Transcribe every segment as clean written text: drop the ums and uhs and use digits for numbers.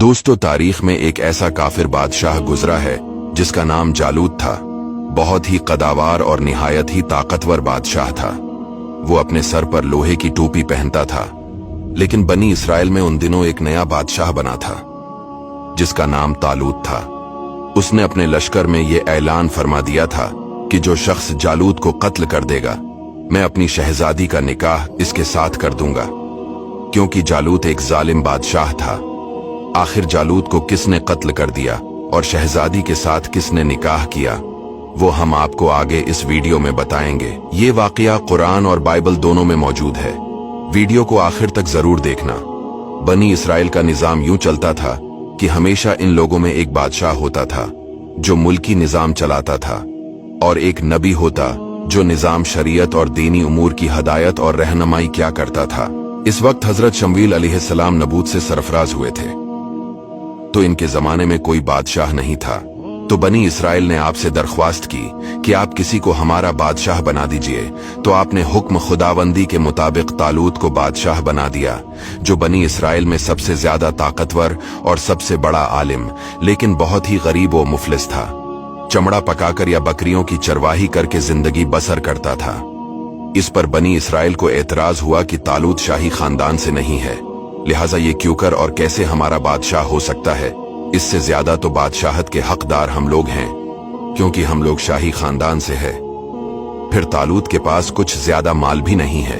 दोस्तों, तारीख में एक ऐसा काफिर बादशाह गुजरा है जिसका नाम जालूत था। बहुत ही कदावार और निहायत ही ताकतवर बादशाह था। वो अपने सर पर लोहे की टोपी पहनता था। लेकिन बनी इसराइल में उन दिनों एक नया बादशाह बना था जिसका नाम तालूत था। उसने अपने लश्कर में ये ऐलान फरमा दिया था कि जो शख्स जालूत को कत्ल कर देगा, मैं अपनी शहजादी का निकाह इसके साथ कर दूंगा। क्योंकि जालूत एक जालिम बादशाह था। आखिर जालूत को किसने कत्ल कर दिया और शहजादी के साथ किसने निकाह किया, वो हम आपको आगे इस वीडियो में बताएंगे। ये वाकया कुरान और बाइबल दोनों में मौजूद है। वीडियो को आखिर तक जरूर देखना। बनी इसराइल का निजाम यूं चलता था कि हमेशा इन लोगों में एक बादशाह होता था जो मुल्की निजाम चलाता था, और एक नबी होता जो निजाम शरीयत और दीनी उमूर की हदायत और रहनुमाई क्या करता था। इस वक्त हजरत शमूएल अलैहिस्सलाम नबूत से सरफराज हुए थे, तो इनके जमाने में कोई बादशाह नहीं था। तो बनी इसराइल ने आपसे दरख्वास्त की कि आप किसी को हमारा बादशाह बना दीजिए। तो आपने हुक्म खुदावंदी के मुताबिक तालूत को बादशाह बना दिया, जो बनी इसराइल में सबसे ज्यादा ताकतवर और सबसे बड़ा आलिम, लेकिन बहुत ही गरीब व मुफलिस था। चमड़ा पकाकर या बकरियों की चरवाही करके जिंदगी बसर करता था। इस पर बनी इसराइल को एतराज हुआ कि तालूत शाही खानदान से नहीं है, लिहाजा ये क्यों कर और कैसे हमारा बादशाह हो सकता है। इससे ज्यादा तो बादशाहत के हकदार हम लोग हैं, क्योंकि हम लोग शाही खानदान से है। फिर तालूत के पास कुछ ज्यादा माल भी नहीं है।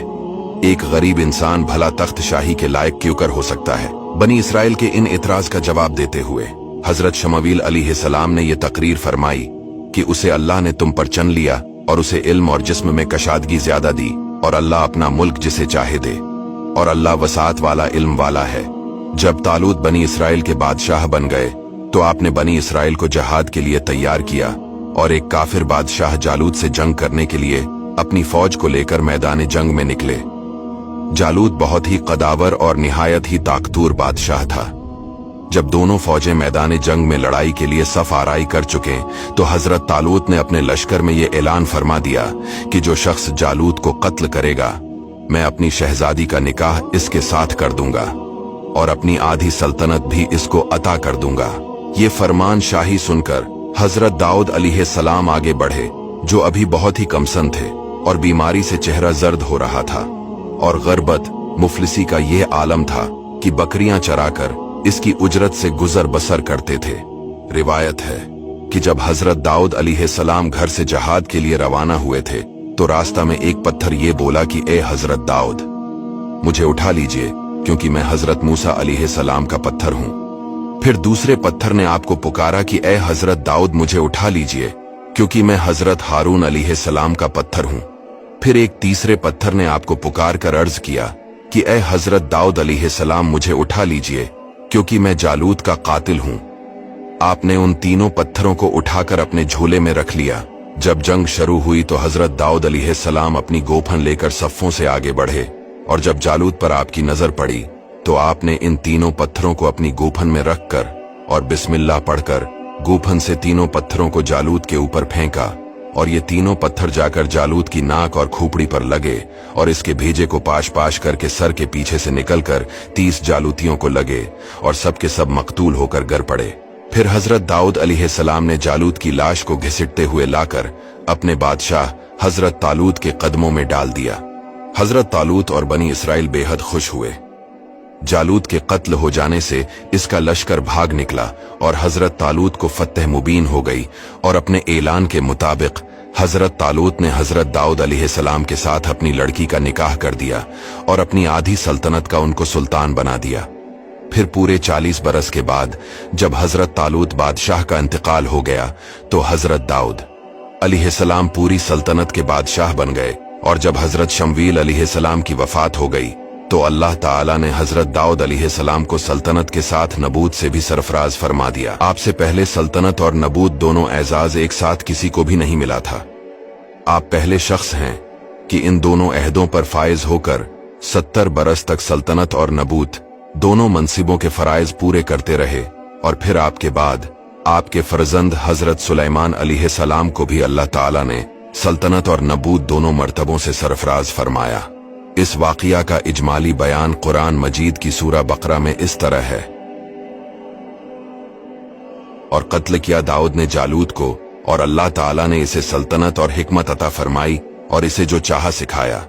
एक गरीब इंसान भला तख्त शाही के लायक क्यों कर हो सकता है। बनी इसराइल के इन एतराज का जवाब देते हुए हजरत शमूएल अलैहिस्सलाम ने यह तकरीर फरमाई कि उसे अल्लाह ने तुम पर चुन लिया और उसे इल्म और जिस्म में कशादगी ज्यादा दी, और अल्लाह अपना मुल्क जिसे चाहे दे, और अल्लाह वसात वाला इल्म वाला है। जब तालूत बनी इसराइल के बादशाह बन गए तो आपने बनी इसराइल को जहाद के लिए तैयार किया, और एक काफिर बादशाह जालूत से जंग करने के लिए अपनी फौज को लेकर मैदान जंग में निकले। जालूत बहुत ही कदावर और निहायत ही ताकतवर बादशाह था। जब दोनों फौजें मैदान जंग में लड़ाई के लिए सफ आराई कर चुके तो हजरत तालूत ने अपने लश्कर में ये ऐलान फरमा दिया कि जो शख्स जालूत को कत्ल करेगा, मैं अपनी शहजादी का निकाह इसके साथ कर दूंगा और अपनी आधी सल्तनत भी इसको अता कर दूंगा। ये फरमान शाही सुनकर हजरत दाऊद अलैहिस्सलाम आगे बढ़े, जो अभी बहुत ही कमसन थे और बीमारी से चेहरा जर्द हो रहा था, और गरबत मुफलिसी का यह आलम था कि बकरियां चराकर इसकी उजरत से गुजर बसर करते थे। रिवायत है कि जब हजरत दाऊद अलैहिस्सलाम घर से जहाद के लिए रवाना हुए थे तो रास्ता में एक पत्थर ये बोला कि ए हजरत दाऊद, मुझे उठा लीजिए, क्योंकि मैं हजरत मूसा अलैहिस्सलाम का पत्थर हूं। फिर दूसरे पत्थर ने आपको पुकारा कि ए हजरत दाऊद, मुझे उठा लीजिए, क्योंकि मैं हजरत हारून अलैहिस्सलाम का पत्थर हूं। फिर एक तीसरे पत्थर ने आपको पुकार कर अर्ज किया कि ए हजरत दाऊद अलैहिस्सलाम, मुझे उठा लीजिए, क्योंकि मैं जालूत का कातिल हूं। आपने उन तीनों पत्थरों को उठाकर अपने झोले में रख लिया। जब जंग शुरू हुई तो हजरत दाऊद अलैहिस्सलाम अपनी गोफन लेकर सफ़ों से आगे बढ़े, और जब जालूत पर आपकी नजर पड़ी तो आपने इन तीनों पत्थरों को अपनी गोफन में रखकर और बिस्मिल्लाह पढ़कर गोफन से तीनों पत्थरों को जालूत के ऊपर फेंका, और ये तीनों पत्थर जाकर जालूत की नाक और खोपड़ी पर लगे, और इसके भेजे को पाश पाश करके सर के पीछे से निकलकर 30 जालूतियों को लगे, और सब के सब मकतूल होकर गिर पड़े। फिर हजरत दाऊद अलैहिस्सलाम ने जालूत की लाश को घसीटते हुए लाकर अपने बादशाह हजरत तालूत के कदमों में डाल दिया। हजरत तालूत और बनी इसराइल बेहद खुश हुए। जालूत के कत्ल हो जाने से इसका लश्कर भाग निकला और हजरत तालूत को फतह मुबीन हो गई, और अपने ऐलान के मुताबिक हजरत तालूत ने हजरत दाऊद अलैहिस्सलाम के साथ अपनी लड़की का निकाह कर दिया और अपनी आधी सल्तनत का उनको सुल्तान बना दिया। फिर पूरे 40 बरस के बाद जब हजरत तालूत बादशाह का इंतकाल हो गया तो हजरत दाऊद अलैहिस्सलाम पूरी सल्तनत के बादशाह बन गए, और जब हजरत शमूएल अलैहिस्सलाम की वफात हो गई तो अल्लाह ताला ने हजरत दाऊद अलैहिस्सलाम को सल्तनत के साथ नबूत से भी सरफराज फरमा दिया। आपसे पहले सल्तनत और नबूत दोनों एजाज एक साथ किसी को भी नहीं मिला था। आप पहले शख्स हैं कि इन दोनों अहदों पर फायज होकर 70 बरस तक सल्तनत और नबूत दोनों मनसिबों के फराइज पूरे करते रहे, और फिर आपके बाद आपके फर्जंद हजरत सुलेमान अलैहिस्सलाम को भी अल्लाह ताला ने सल्तनत और नबूत दोनों मर्तबों से सरफराज फरमाया। इस वाक़िया का इजमाली बयान कुरान मजीद की सूरा बकरा में इस तरह है। और कत्ल किया दाऊद ने जालूत को, और अल्लाह ताला ने इसे सल्तनत और हिकमत अता फरमाई और इसे जो चाहा सिखाया।